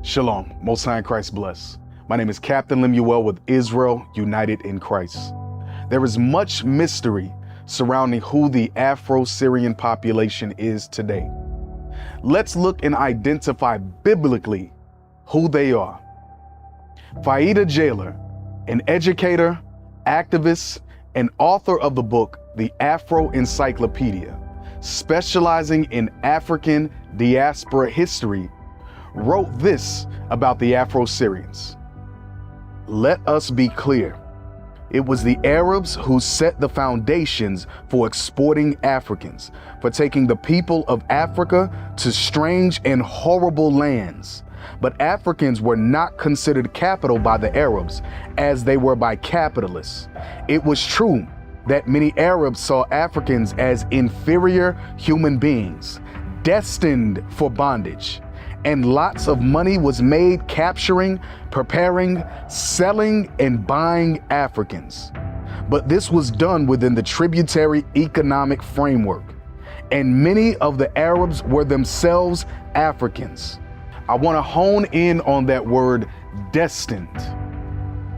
Shalom, Most High in Christ bless. My name is Captain Lemuel with Israel United in Christ. There is much mystery surrounding who the Afro-Syrian population is today. Let's look and identify biblically who they are. Faida Jailer, an educator, activist, and author of the book, The Afro Encyclopedia, specializing in African diaspora history, wrote this about the Afro-Syrians. Let us be clear. It was the Arabs who set the foundations for exporting Africans, for taking the people of Africa to strange and horrible lands. But Africans were not considered capital by the Arabs as they were by capitalists. It was true that many Arabs saw Africans as inferior human beings, destined for bondage. And lots of money was made capturing, preparing, selling, and buying Africans. But this was done within the tributary economic framework. And many of the Arabs were themselves Africans. I want to hone in on that word destined.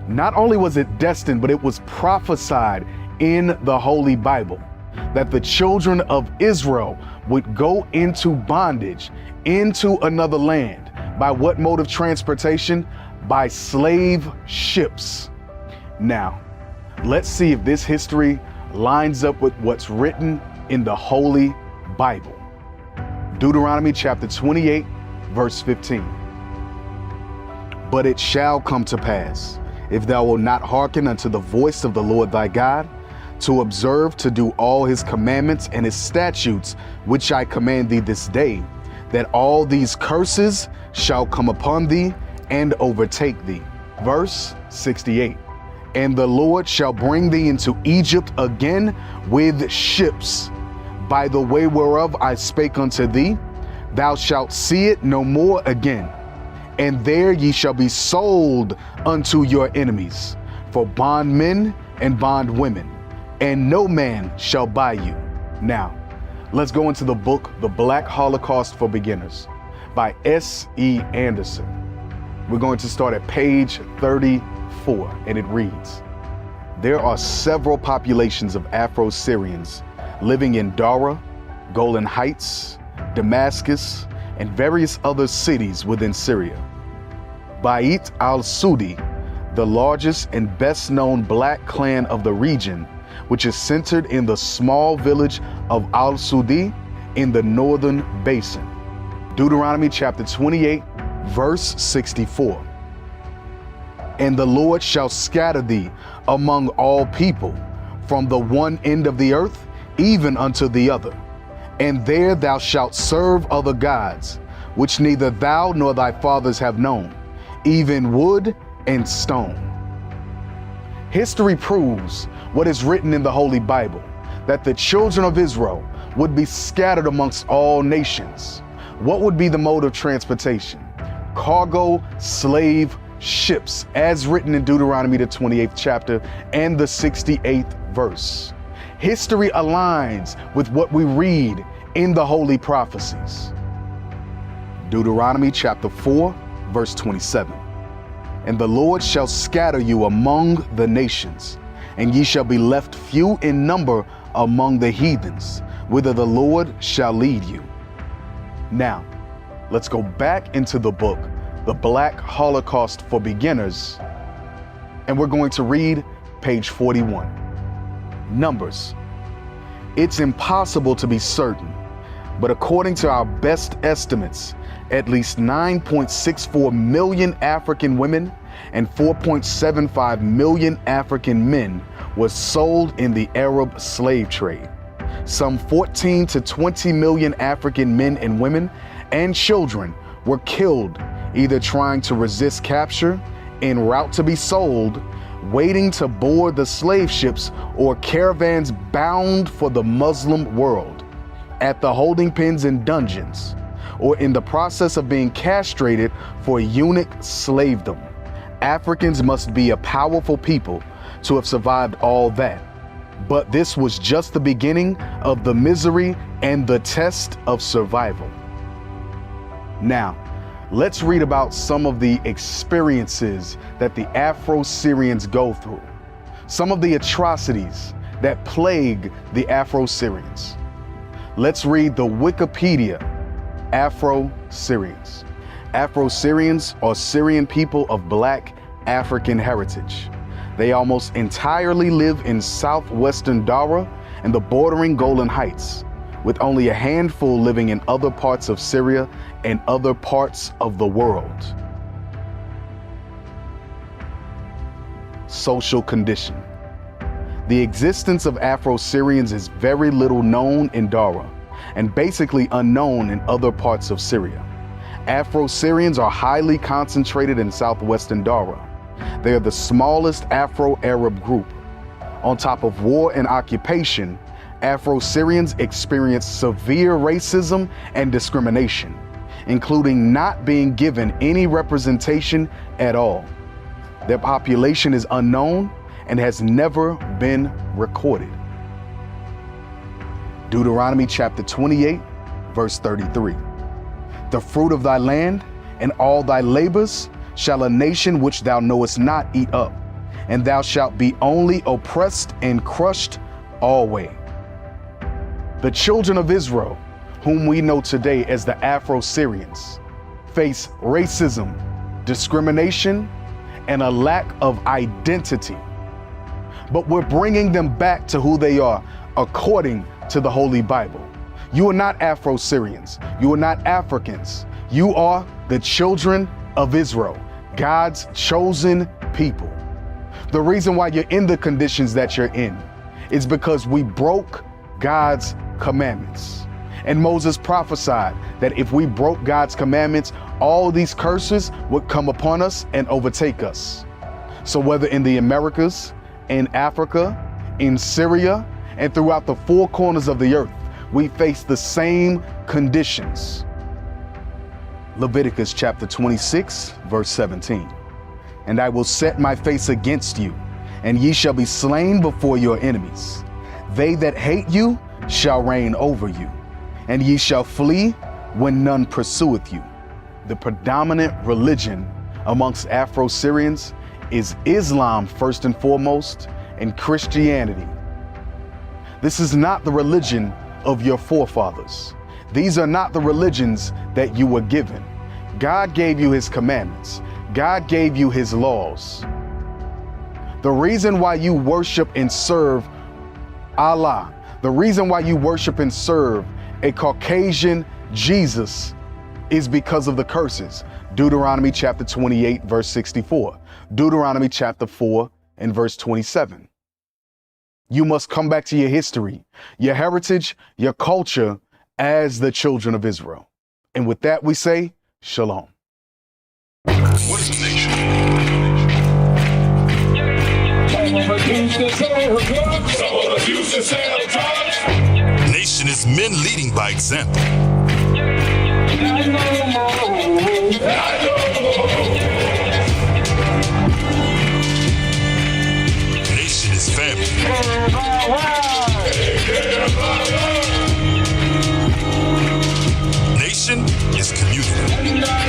Not only was it destined, but it was prophesied in the Holy Bible that the children of Israel would go into bondage into another land. By what mode of transportation? By slave ships. Now, let's see if this history lines up with what's written in the Holy Bible. Deuteronomy chapter 28, verse 15. But it shall come to pass, if thou wilt not hearken unto the voice of the Lord thy God, to observe to do all his commandments and his statutes, which I command thee this day, that all these curses shall come upon thee and overtake thee. Verse 68. And the Lord shall bring thee into Egypt again with ships, by the way whereof I spake unto thee. Thou shalt see it no more again. And there ye shall be sold unto your enemies, for bondmen and bondwomen, and no man shall buy you. Now, let's go into the book, The Black Holocaust for Beginners by S.E. Anderson. We're going to start at page 34, and it reads, there are several populations of Afro-Syrians living in Dara, Golan Heights, Damascus, and various other cities within Syria. Bait al-Sudi, the largest and best known black clan of the region, which is centered in the small village of al-Sudi in the northern basin. Deuteronomy chapter 28, verse 64. And the Lord shall scatter thee among all people, from the one end of the earth even unto the other. And there thou shalt serve other gods, which neither thou nor thy fathers have known, even wood and stone. History proves what is written in the Holy Bible, that the children of Israel would be scattered amongst all nations. What would be the mode of transportation? Cargo, slave, ships, as written in Deuteronomy the 28th chapter and the 68th verse. History aligns with what we read in the holy prophecies. Deuteronomy chapter 4, verse 27. And the Lord shall scatter you among the nations, and ye shall be left few in number among the heathens, whither the Lord shall lead you. Now, let's go back into the book, The Black Holocaust for Beginners, and we're going to read page 41. Numbers. It's impossible to be certain, but according to our best estimates, at least 9.64 million African women and 4.75 million African men were sold in the Arab slave trade. Some 14 to 20 million African men and women and children were killed, either trying to resist capture, en route to be sold, waiting to board the slave ships, or caravans bound for the Muslim world, at the holding pens and dungeons, or in the process of being castrated for eunuch slavedom. Africans must be a powerful people to have survived all that. But this was just the beginning of the misery and the test of survival. Now, let's read about some of the experiences that the Afro-Syrians go through, some of the atrocities that plague the Afro-Syrians. Let's read the Wikipedia Afro-Syrians. Afro-Syrians are Syrian people of Black African heritage. They almost entirely live in southwestern Dara and the bordering Golan Heights, with only a handful living in other parts of Syria and other parts of the world. Social condition. The existence of Afro-Syrians is very little known in Dara and basically unknown in other parts of Syria. Afro-Syrians are highly concentrated in southwestern Dara. They are the smallest Afro-Arab group. On top of war and occupation, Afro-Syrians experience severe racism and discrimination, including not being given any representation at all. Their population is unknown and has never been recorded. Deuteronomy chapter 28, verse 33. The fruit of thy land and all thy labors shall a nation which thou knowest not eat up, and thou shalt be only oppressed and crushed alway. The children of Israel, whom we know today as the Afro-Syrians, face racism, discrimination, and a lack of identity. But we're bringing them back to who they are according to the Holy Bible. You are not Afro-Syrians. You are not Africans. You are the children of Israel, God's chosen people. The reason why you're in the conditions that you're in is because we broke God's commandments. And Moses prophesied that if we broke God's commandments, all these curses would come upon us and overtake us. So whether in the Americas, in Africa, in Syria, and throughout the four corners of the earth, we face the same conditions. Leviticus chapter 26, verse 17. And I will set my face against you, and ye shall be slain before your enemies. They that hate you shall reign over you, and ye shall flee when none pursueth you. The predominant religion amongst Afro-Syrians is Islam first and foremost, and Christianity. This is not the religion of your forefathers. These are not the religions that you were given. God gave you his commandments. God gave you his laws. The reason why you worship and serve Allah, the reason why you worship and serve a Caucasian Jesus is because of the curses. Deuteronomy chapter 28, verse 64. Deuteronomy chapter 4 and verse 27. You must come back to your history, your heritage, your culture as the children of Israel. And with that we say, Shalom. What is a nation? Nation is men leading by example. Nation is family. Nation is community.